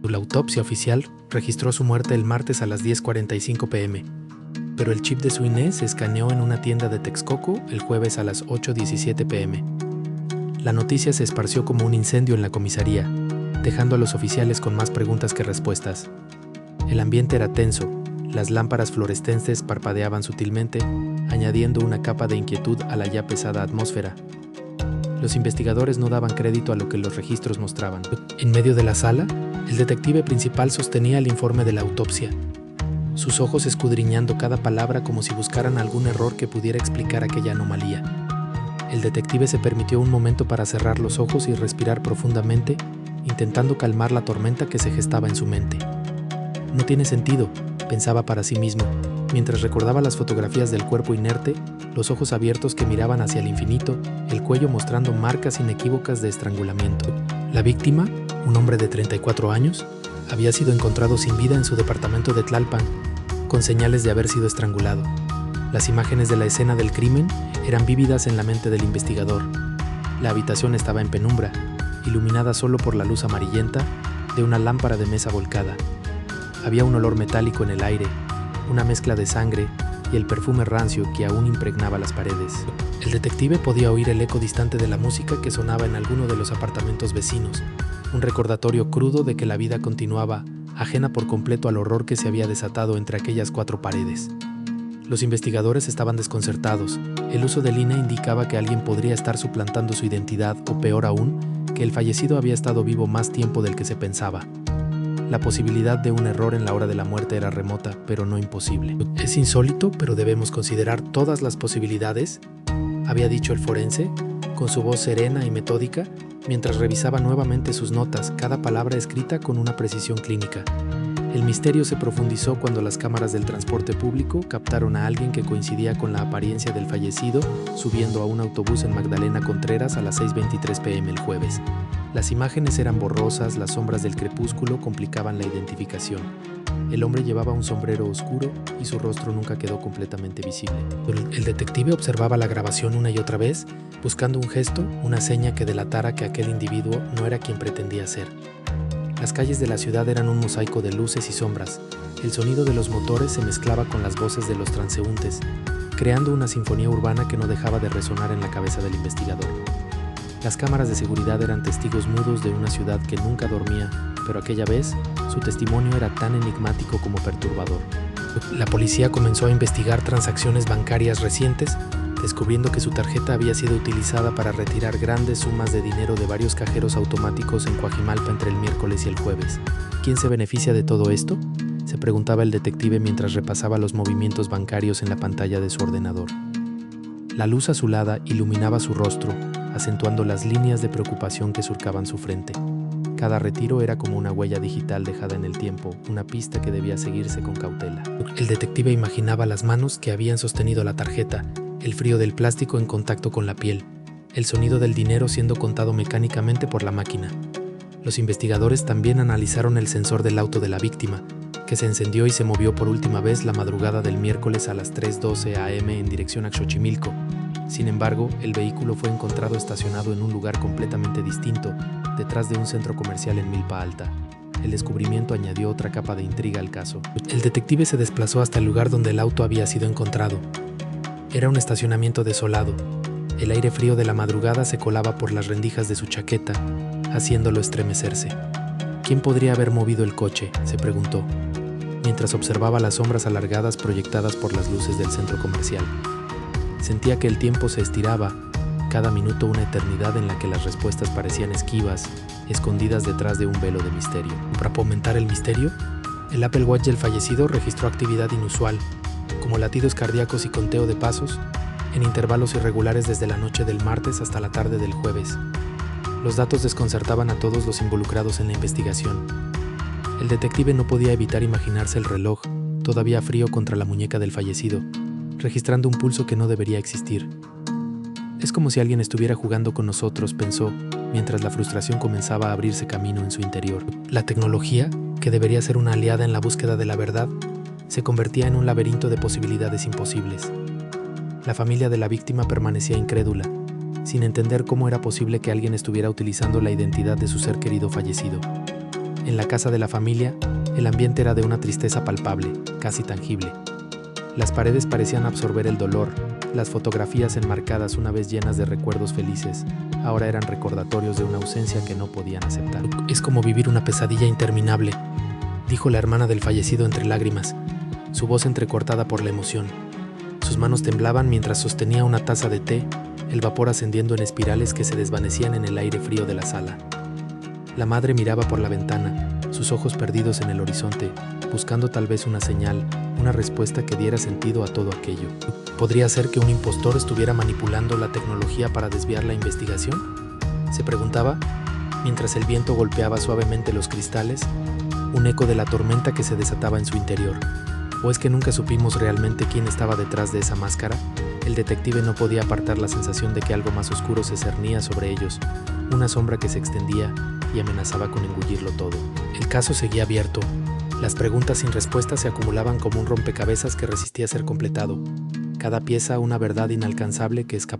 La autopsia oficial registró su muerte el martes a las 10:45 p.m., pero el chip de su INE se escaneó en una tienda de Texcoco el jueves a las 8:17 p.m. La noticia se esparció como un incendio en la comisaría, dejando a los oficiales con más preguntas que respuestas. El ambiente era tenso, las lámparas fluorescentes parpadeaban sutilmente, añadiendo una capa de inquietud a la ya pesada atmósfera. Los investigadores no daban crédito a lo que los registros mostraban. En medio de la sala, el detective principal sostenía el informe de la autopsia, sus ojos escudriñando cada palabra como si buscaran algún error que pudiera explicar aquella anomalía. El detective se permitió un momento para cerrar los ojos y respirar profundamente, intentando calmar la tormenta que se gestaba en su mente. No tiene sentido, pensaba para sí mismo, mientras recordaba las fotografías del cuerpo inerte, los ojos abiertos que miraban hacia el infinito, el cuello mostrando marcas inequívocas de estrangulamiento. La víctima, un hombre de 34 años, había sido encontrado sin vida en su departamento de Tlalpan, con señales de haber sido estrangulado. Las imágenes de la escena del crimen eran vívidas en la mente del investigador. La habitación estaba en penumbra, iluminada solo por la luz amarillenta de una lámpara de mesa volcada. Había un olor metálico en el aire, una mezcla de sangre y el perfume rancio que aún impregnaba las paredes. El detective podía oír el eco distante de la música que sonaba en alguno de los apartamentos vecinos, un recordatorio crudo de que la vida continuaba, ajena por completo al horror que se había desatado entre aquellas cuatro paredes. Los investigadores estaban desconcertados. El uso del INE indicaba que alguien podría estar suplantando su identidad o, peor aún, que el fallecido había estado vivo más tiempo del que se pensaba. La posibilidad de un error en la hora de la muerte era remota, pero no imposible. Es insólito, pero debemos considerar todas las posibilidades, había dicho el forense, con su voz serena y metódica, mientras revisaba nuevamente sus notas, cada palabra escrita con una precisión clínica. El misterio se profundizó cuando las cámaras del transporte público captaron a alguien que coincidía con la apariencia del fallecido subiendo a un autobús en Magdalena Contreras a las 6:23 p.m. el jueves. Las imágenes eran borrosas, las sombras del crepúsculo complicaban la identificación. El hombre llevaba un sombrero oscuro y su rostro nunca quedó completamente visible. El detective observaba la grabación una y otra vez, buscando un gesto, una seña que delatara que aquel individuo no era quien pretendía ser. Las calles de la ciudad eran un mosaico de luces y sombras. El sonido de los motores se mezclaba con las voces de los transeúntes, creando una sinfonía urbana que no dejaba de resonar en la cabeza del investigador. Las cámaras de seguridad eran testigos mudos de una ciudad que nunca dormía, pero aquella vez su testimonio era tan enigmático como perturbador. La policía comenzó a investigar transacciones bancarias recientes, descubriendo que su tarjeta había sido utilizada para retirar grandes sumas de dinero de varios cajeros automáticos en Coajimalpa entre el miércoles y el jueves. ¿Quién se beneficia de todo esto?, se preguntaba el detective mientras repasaba los movimientos bancarios en la pantalla de su ordenador. La luz azulada iluminaba su rostro, acentuando las líneas de preocupación que surcaban su frente. Cada retiro era como una huella digital dejada en el tiempo, una pista que debía seguirse con cautela. El detective imaginaba las manos que habían sostenido la tarjeta, el frío del plástico en contacto con la piel, el sonido del dinero siendo contado mecánicamente por la máquina. Los investigadores también analizaron el sensor del auto de la víctima, que se encendió y se movió por última vez la madrugada del miércoles a las 3:12 a.m. en dirección a Xochimilco. Sin embargo, el vehículo fue encontrado estacionado en un lugar completamente distinto, detrás de un centro comercial en Milpa Alta. El descubrimiento añadió otra capa de intriga al caso. El detective se desplazó hasta el lugar donde el auto había sido encontrado. Era un estacionamiento desolado. El aire frío de la madrugada se colaba por las rendijas de su chaqueta, haciéndolo estremecerse. ¿Quién podría haber movido el coche?, se preguntó, mientras observaba las sombras alargadas proyectadas por las luces del centro comercial. Sentía que el tiempo se estiraba, cada minuto una eternidad en la que las respuestas parecían esquivas, escondidas detrás de un velo de misterio. Para fomentar el misterio, el Apple Watch del fallecido registró actividad inusual, como latidos cardíacos y conteo de pasos, en intervalos irregulares desde la noche del martes hasta la tarde del jueves. Los datos desconcertaban a todos los involucrados en la investigación. El detective no podía evitar imaginarse el reloj, todavía frío contra la muñeca del fallecido, registrando un pulso que no debería existir. Es como si alguien estuviera jugando con nosotros, pensó, mientras la frustración comenzaba a abrirse camino en su interior. La tecnología, que debería ser una aliada en la búsqueda de la verdad, se convertía en un laberinto de posibilidades imposibles. La familia de la víctima permanecía incrédula, sin entender cómo era posible que alguien estuviera utilizando la identidad de su ser querido fallecido. En la casa de la familia, el ambiente era de una tristeza palpable, casi tangible. Las paredes parecían absorber el dolor, las fotografías enmarcadas una vez llenas de recuerdos felices, ahora eran recordatorios de una ausencia que no podían aceptar. Es como vivir una pesadilla interminable, dijo la hermana del fallecido entre lágrimas, su voz entrecortada por la emoción. Sus manos temblaban mientras sostenía una taza de té, el vapor ascendiendo en espirales que se desvanecían en el aire frío de la sala. La madre miraba por la ventana, sus ojos perdidos en el horizonte, buscando tal vez una señal, una respuesta que diera sentido a todo aquello. ¿Podría ser que un impostor estuviera manipulando la tecnología para desviar la investigación?, se preguntaba, mientras el viento golpeaba suavemente los cristales, un eco de la tormenta que se desataba en su interior. ¿O es que nunca supimos realmente quién estaba detrás de esa máscara? El detective no podía apartar la sensación de que algo más oscuro se cernía sobre ellos, una sombra que se extendía y amenazaba con engullirlo todo. El caso seguía abierto. Las preguntas sin respuesta se acumulaban como un rompecabezas que resistía ser completado. Cada pieza una verdad inalcanzable que escapaba